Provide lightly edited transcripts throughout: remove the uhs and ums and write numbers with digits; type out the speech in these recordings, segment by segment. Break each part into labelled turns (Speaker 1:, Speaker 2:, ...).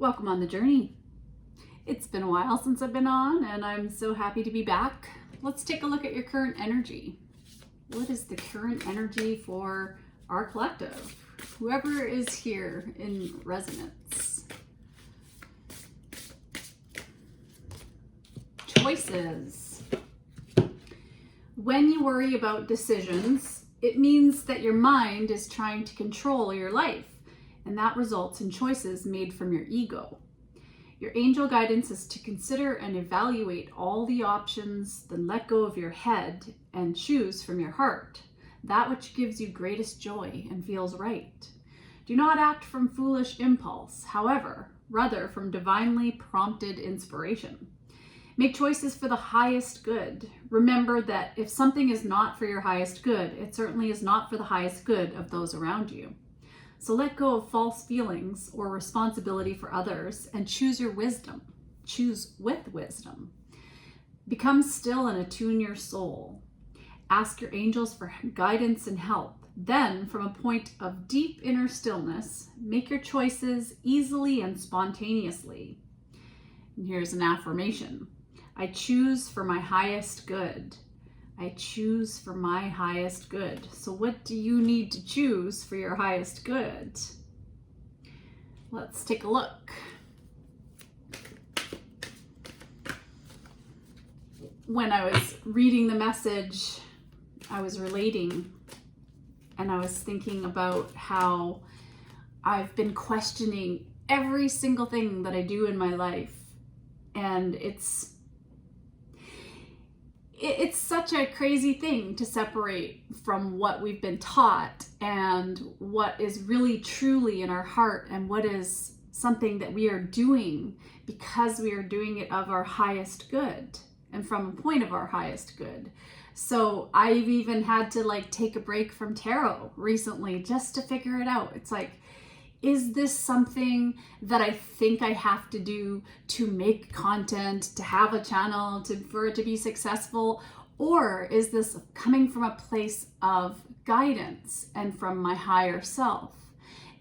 Speaker 1: Welcome on the journey. It's been a while since I've been on, and I'm so happy to be back. Let's take a look at your current energy. What is the current energy for our collective? Whoever is here in resonance. Choices. When you worry about decisions, it means that your mind is trying to control your life, and that results in choices made from your ego. Your angel guidance is to consider and evaluate all the options, then let go of your head and choose from your heart, that which gives you greatest joy and feels right. Do not act from foolish impulse, however, rather from divinely prompted inspiration. Make choices for the highest good. Remember that if something is not for your highest good, it certainly is not for the highest good of those around you. So let go of false feelings or responsibility for others and choose your wisdom. Choose with wisdom. Become still and attune your soul. Ask your angels for guidance and help. Then, from a point of deep inner stillness, make your choices easily and spontaneously. And here's an affirmation. I choose for my highest good. I choose for my highest good. So what do you need to choose for your highest good? Let's take a look. When I was reading the message, I was relating, and I was thinking about how I've been questioning every single thing that I do in my life. And it's such a crazy thing to separate from what we've been taught and what is really truly in our heart and what is something that we are doing because we are doing it of our highest good and from a point of our highest good. So I've even had to take a break from tarot recently just to figure it out. It's like, is this something that I think I have to do to make content, to have a channel, for it to be successful? Or is this coming from a place of guidance and from my higher self?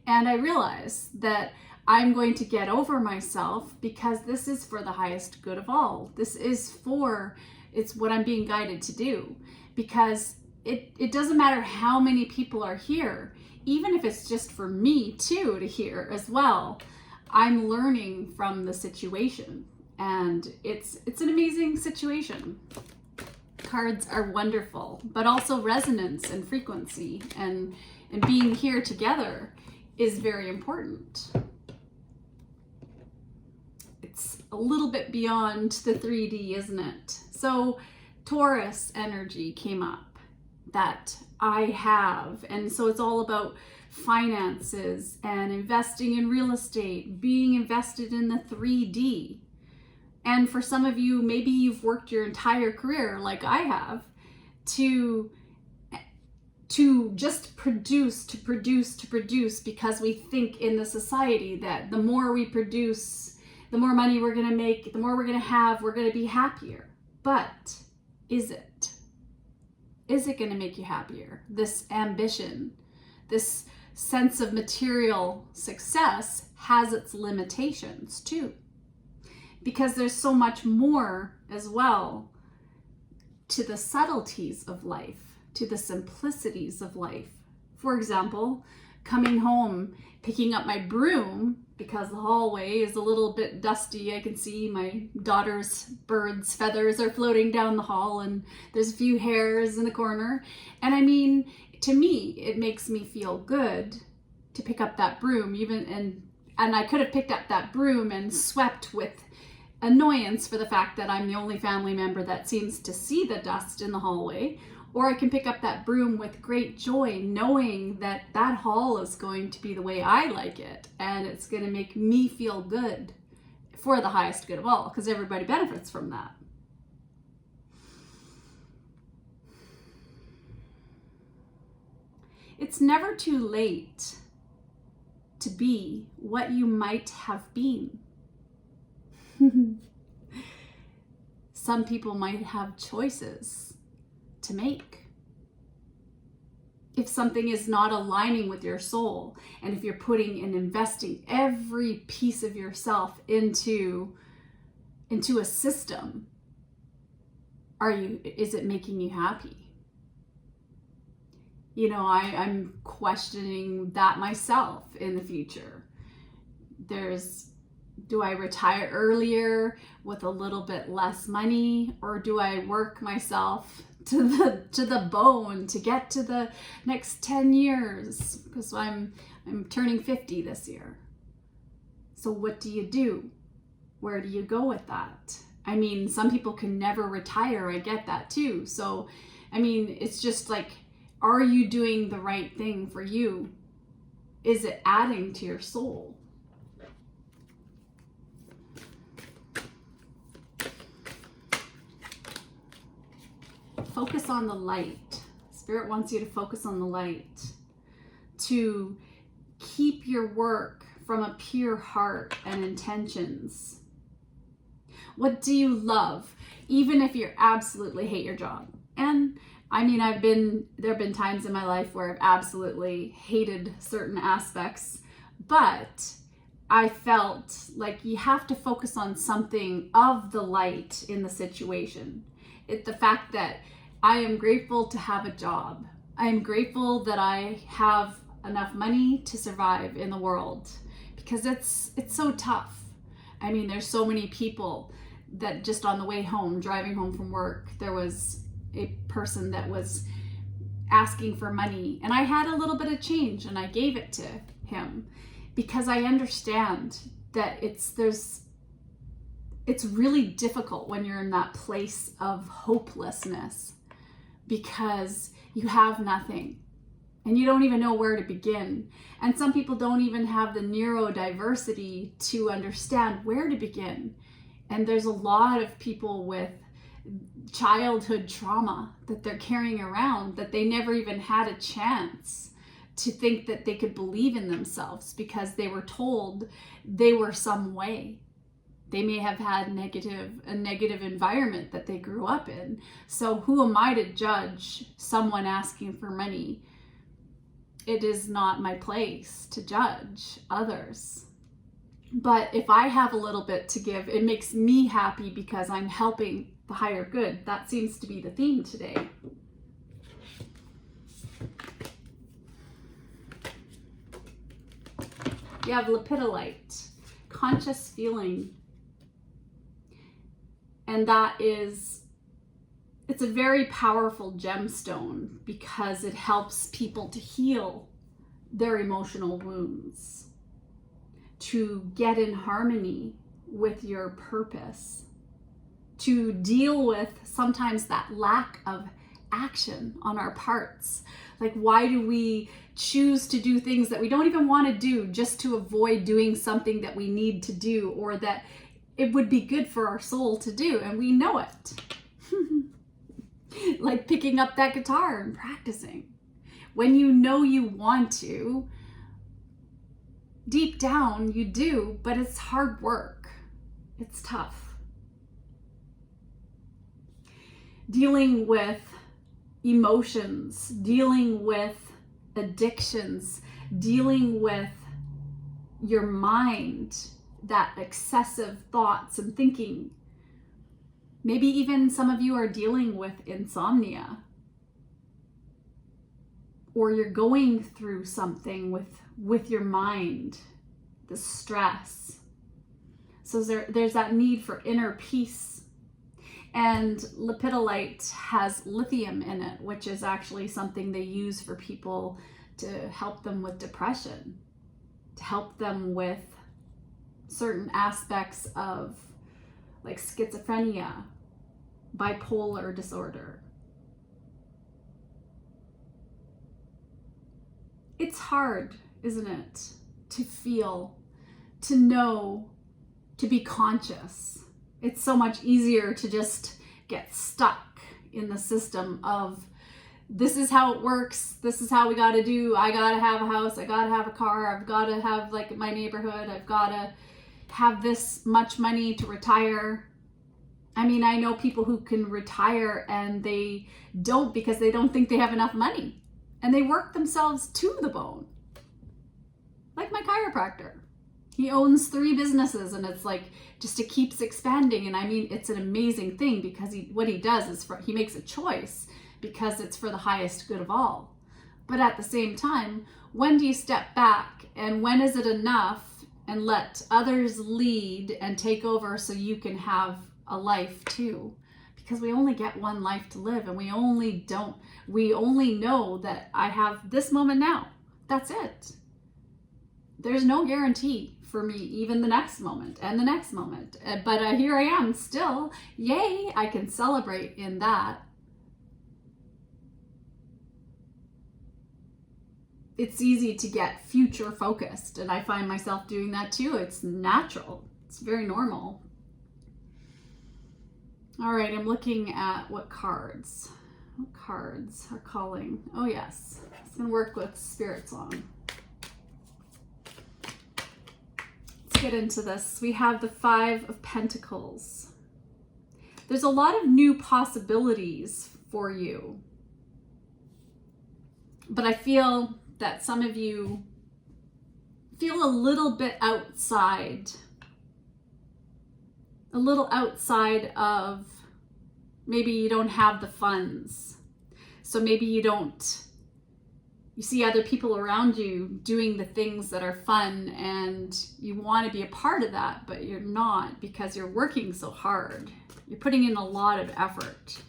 Speaker 1: And I realized that I'm going to get over myself because this is for the highest good of all. It's what I'm being guided to do. Because it doesn't matter how many people are here, even if it's just for me too to hear as well. I'm learning from the situation, and it's an amazing situation. Cards are wonderful, but also resonance and frequency and being here together is very important. It's a little bit beyond the 3D, isn't it? So Taurus energy came up that I have, and so it's all about finances and investing in real estate, being invested in the 3D. And for some of you, maybe you've worked your entire career like I have to just produce because we think in the society that the more we produce, the more money we're going to make, the more we're going to have, we're going to be happier. But is it? Is it going to make you happier? This ambition, this sense of material success has its limitations too. Because there's so much more as well to the subtleties of life, to the simplicities of life. For example, coming home, picking up my broom because the hallway is a little bit dusty. I can see my daughter's bird's feathers are floating down the hall and there's a few hairs in the corner. And I mean, to me, it makes me feel good to pick up that broom, and I could have picked up that broom and swept with annoyance for the fact that I'm the only family member that seems to see the dust in the hallway. Or I can pick up that broom with great joy, knowing that that hall is going to be the way I like it, and it's going to make me feel good for the highest good of all, because everybody benefits from that. It's never too late to be what you might have been. Some people might have choices to make. if something is not aligning with your soul, and if you're putting and investing every piece of yourself into a system, is it making you happy? I'm questioning that myself in the future. Do I retire earlier with a little bit less money, or do I work myself to the bone to get to the next 10 years? Because I'm turning 50 this year. So what do you do? Where do you go with that? I mean, some people can never retire. I get that too. So, I mean, it's just like, are you doing the right thing for you? Is it adding to your soul? Focus on the light. Spirit wants you to focus on the light, to keep your work from a pure heart and intentions. What do you love, even if you absolutely hate your job? And I mean, there have been times in my life where I've absolutely hated certain aspects, but I felt like you have to focus on something of the light in the situation. The fact that I am grateful to have a job. I am grateful that I have enough money to survive in the world, because it's so tough. I mean, there's so many people that just on the way home, driving home from work, there was a person that was asking for money, and I had a little bit of change and I gave it to him, because I understand that it's really difficult when you're in that place of hopelessness, because you have nothing and you don't even know where to begin. And some people don't even have the neurodiversity to understand where to begin. And there's a lot of people with childhood trauma that they're carrying around, that they never even had a chance to think that they could believe in themselves, because they were told they were some way. They may have had a negative environment that they grew up in. So who am I to judge someone asking for money? It is not my place to judge others. But if I have a little bit to give, it makes me happy because I'm helping the higher good. That seems to be the theme today. You have lepidolite, conscious feeling. And it's a very powerful gemstone because it helps people to heal their emotional wounds, to get in harmony with your purpose, to deal with sometimes that lack of action on our parts. Like, why do we choose to do things that we don't even want to do just to avoid doing something that we need to do, or that it would be good for our soul to do, and we know it. Like picking up that guitar and practicing. When you know you want to, deep down you do, but it's hard work. It's tough. Dealing with emotions, dealing with addictions, dealing with your mind, that excessive thoughts and thinking. Maybe even some of you are dealing with insomnia, or you're going through something with your mind, the stress. So there's that need for inner peace. And lepidolite has lithium in it, which is actually something they use for people to help them with depression, to help them with certain aspects of like schizophrenia, bipolar disorder. It's hard, isn't it, to feel, to know, to be conscious. It's so much easier to just get stuck in the system of, this is how it works, this is how we gotta do, I gotta have a house, I gotta have a car, I've gotta have like my neighborhood, I've gotta have this much money to retire. I mean, I know people who can retire and they don't, because they don't think they have enough money. and they work themselves to the bone. Like my chiropractor. He owns 3 businesses, and it's like, just it keeps expanding. And I mean, it's an amazing thing, because what he does is he makes a choice because it's for the highest good of all. But at the same time, when do you step back, and when is it enough, and let others lead and take over so you can have a life too? Because we only get one life to live, and we only know that I have this moment now. That's it. There's no guarantee for me, even the next moment and the next moment. But here I am still. Yay, I can celebrate in that. It's easy to get future focused, and I find myself doing that too. It's natural. It's very normal. All right, I'm looking at what cards are calling. Oh yes, it's gonna work with Spirit Song. Let's get into this. We have the 5 of Pentacles. There's a lot of new possibilities for you, but I feel that some of you feel a little bit outside of, maybe you don't have the funds. So maybe you see other people around you doing the things that are fun, and you want to be a part of that, but you're not, because you're working so hard. You're putting in a lot of effort.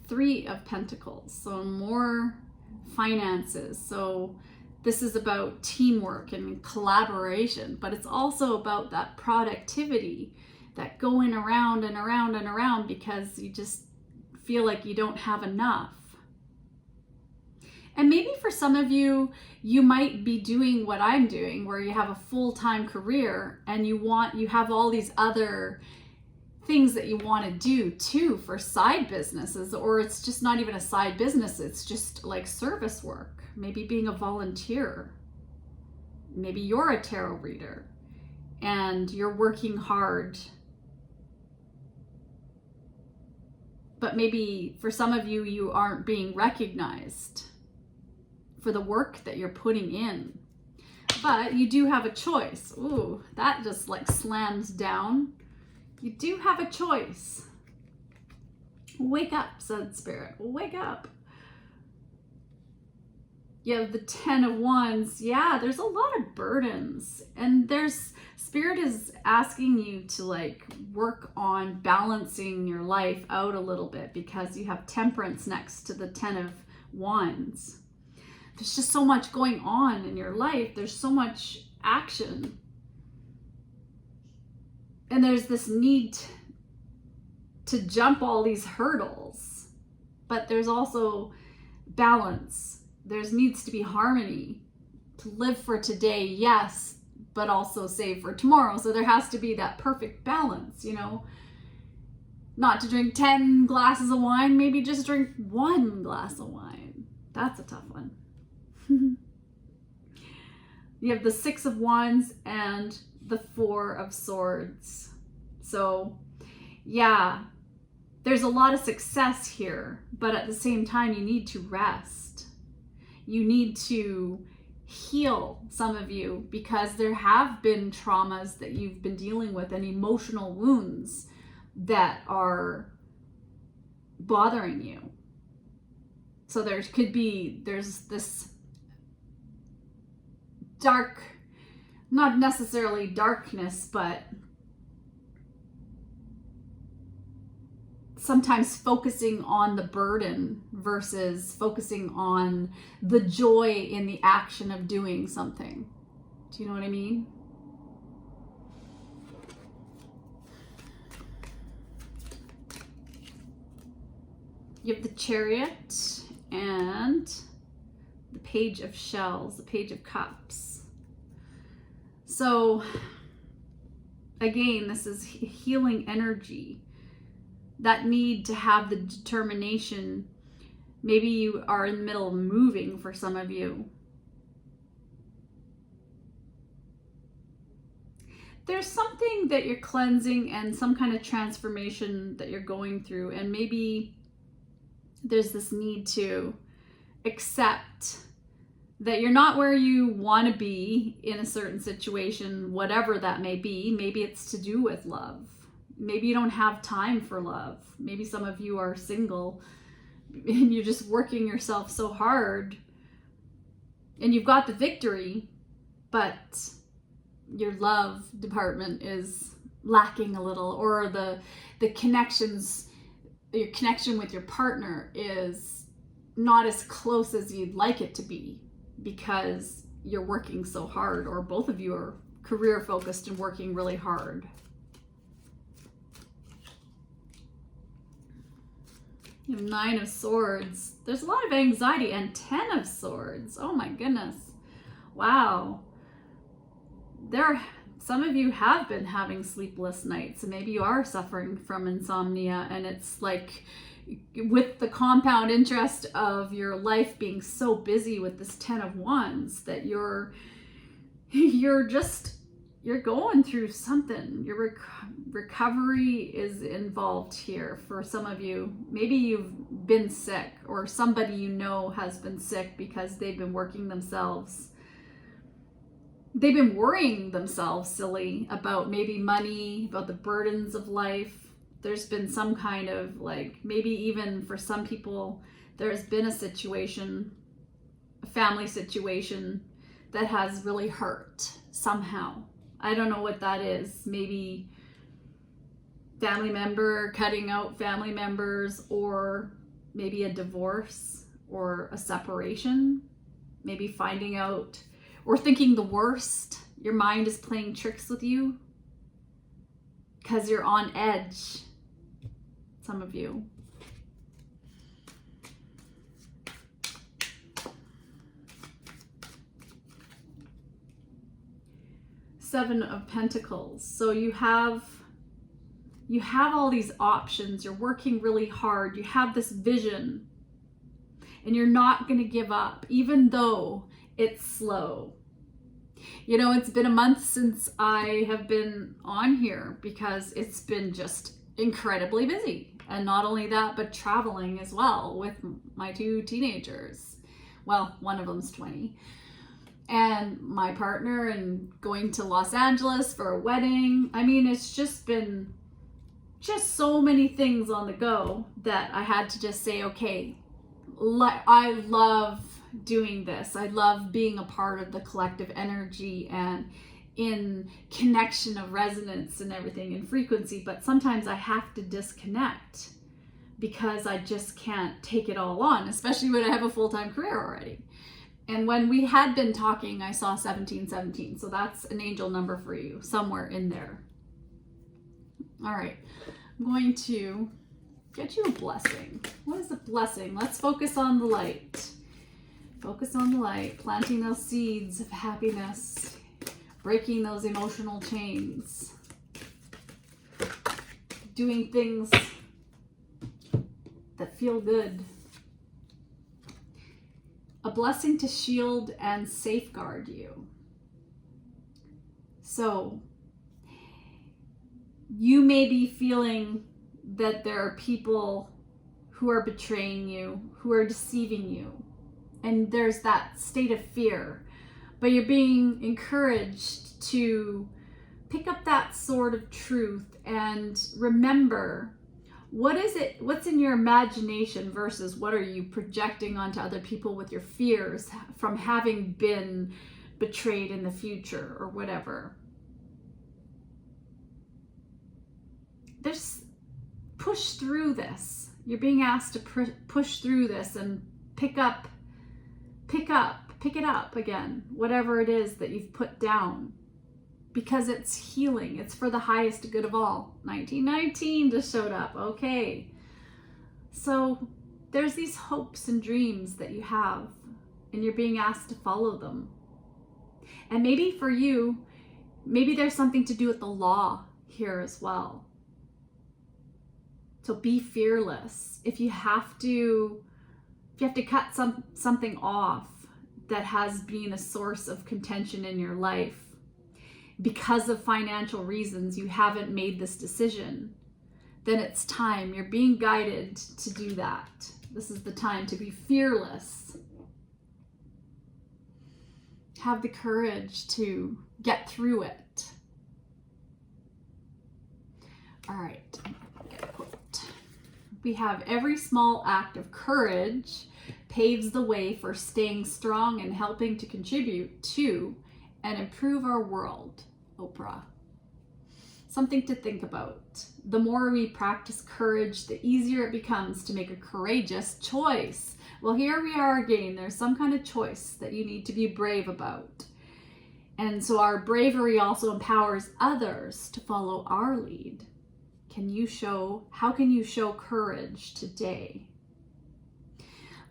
Speaker 1: Three of Pentacles, so more finances. So this is about teamwork and collaboration, but it's also about that productivity, that going around and around and around because you just feel like you don't have enough. And maybe for some of you, you might be doing what I'm doing, where you have a full-time career and you have all these other things that you want to do too for side businesses, or it's just not even a side business, it's just like service work, maybe being a volunteer. Maybe you're a tarot reader and you're working hard, but maybe for some of you, you aren't being recognized for the work that you're putting in, but you do have a choice. Ooh, that just like slams down. You do have a choice. Wake up, said Spirit. Wake up. You have the 10 of Wands. Yeah, there's a lot of burdens. And Spirit is asking you to like work on balancing your life out a little bit, because you have Temperance next to the 10 of Wands. There's just so much going on in your life. There's so much action. And there's this need to jump all these hurdles, but there's also balance. There needs to be harmony to live for today, yes, but also save for tomorrow. So there has to be that perfect balance, not to drink 10 glasses of wine, maybe just drink 1 glass of wine. That's a tough one. You have the 6 of Wands and the 4 of Swords. So yeah, there's a lot of success here, but at the same time, you need to rest. You need to heal, some of you, because there have been traumas that you've been dealing with and emotional wounds that are bothering you. So there's this dark, not necessarily darkness, but sometimes focusing on the burden versus focusing on the joy in the action of doing something. Do you know what I mean? You have the Chariot and the Page of Shells, the Page of Cups. So again, this is healing energy. That need to have the determination. Maybe you are in the middle of moving for some of you. there's something that you're cleansing and some kind of transformation that you're going through, and maybe there's this need to accept that you're not where you want to be in a certain situation, whatever that may be. Maybe it's to do with love. Maybe you don't have time for love. Maybe some of you are single and you're just working yourself so hard and you've got the victory, but your love department is lacking a little, or the connections, your connection with your partner is not as close as you'd like it to be because you're working so hard, or both of you are career focused and working really hard. You have 9 of Swords. There's a lot of anxiety, and 10 of Swords. Oh my goodness. Wow. Some of you have been having sleepless nights, and maybe you are suffering from insomnia, and it's like with the compound interest of your life being so busy with this 10 of Wands that you're going through something. Your recovery is involved here for some of you. Maybe you've been sick, or somebody you know has been sick because they've been working themselves. They've been worrying themselves silly about maybe money, about the burdens of life. There's been some kind of maybe even for some people, there's been a situation, a family situation that has really hurt somehow. I don't know what that is. Maybe family member cutting out family members, or maybe a divorce or a separation, maybe finding out or thinking the worst. Your mind is playing tricks with you because you're on edge, some of you. Seven of Pentacles. So you have all these options. You're working really hard. You have this vision, and you're not going to give up, even though it's slow. You know, it's been a month since I have been on here because it's been just incredibly busy. And not only that, but traveling as well with my 2 teenagers. Well, one of them's 20. And my partner, and going to Los Angeles for a wedding. I mean, it's just been so many things on the go that I had to just say, okay, I love doing this. I love being a part of the collective energy and in connection of resonance and everything and frequency, but sometimes I have to disconnect because I just can't take it all on, especially when I have a full-time career already. And when we had been talking, I saw 1717. So that's an angel number for you, somewhere in there. All right, I'm going to get you a blessing. What is a blessing? Let's focus on the light. Focus on the light, planting those seeds of happiness, breaking those emotional chains, doing things that feel good. A blessing to shield and safeguard you. So you may be feeling that there are people who are betraying you, who are deceiving you, and there's that state of fear, but you're being encouraged to pick up that sword of truth and remember, what's in your imagination versus what are you projecting onto other people with your fears from having been betrayed in the future or whatever. There's push through this. You're being asked to push through this and pick it up again, whatever it is that you've put down, because it's healing. It's for the highest good of all. 1919 just showed up. Okay. So there's these hopes and dreams that you have, and you're being asked to follow them. And maybe for you, maybe there's something to do with the law here as well. So be fearless. If you have to cut something off that has been a source of contention in your life, because of financial reasons you haven't made this decision, then it's time. You're being guided to do that. This is the time to be fearless. Have the courage to get through it. All right, get a quote. We have every small act of courage paves the way for staying strong and helping to contribute to and improve our world. Oprah. Something to think about. The more we practice courage, the easier it becomes to make a courageous choice. Well, here we are again. There's some kind of choice that you need to be brave about. And so our bravery also empowers others to follow our lead. How can you show courage today?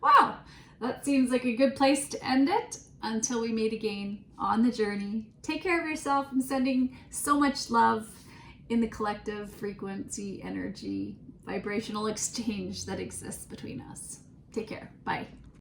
Speaker 1: Wow, that seems like a good place to end it. Until we meet again on the journey, take care of yourself. I'm sending so much love in the collective frequency, energy, vibrational exchange that exists between us. Take care. Bye.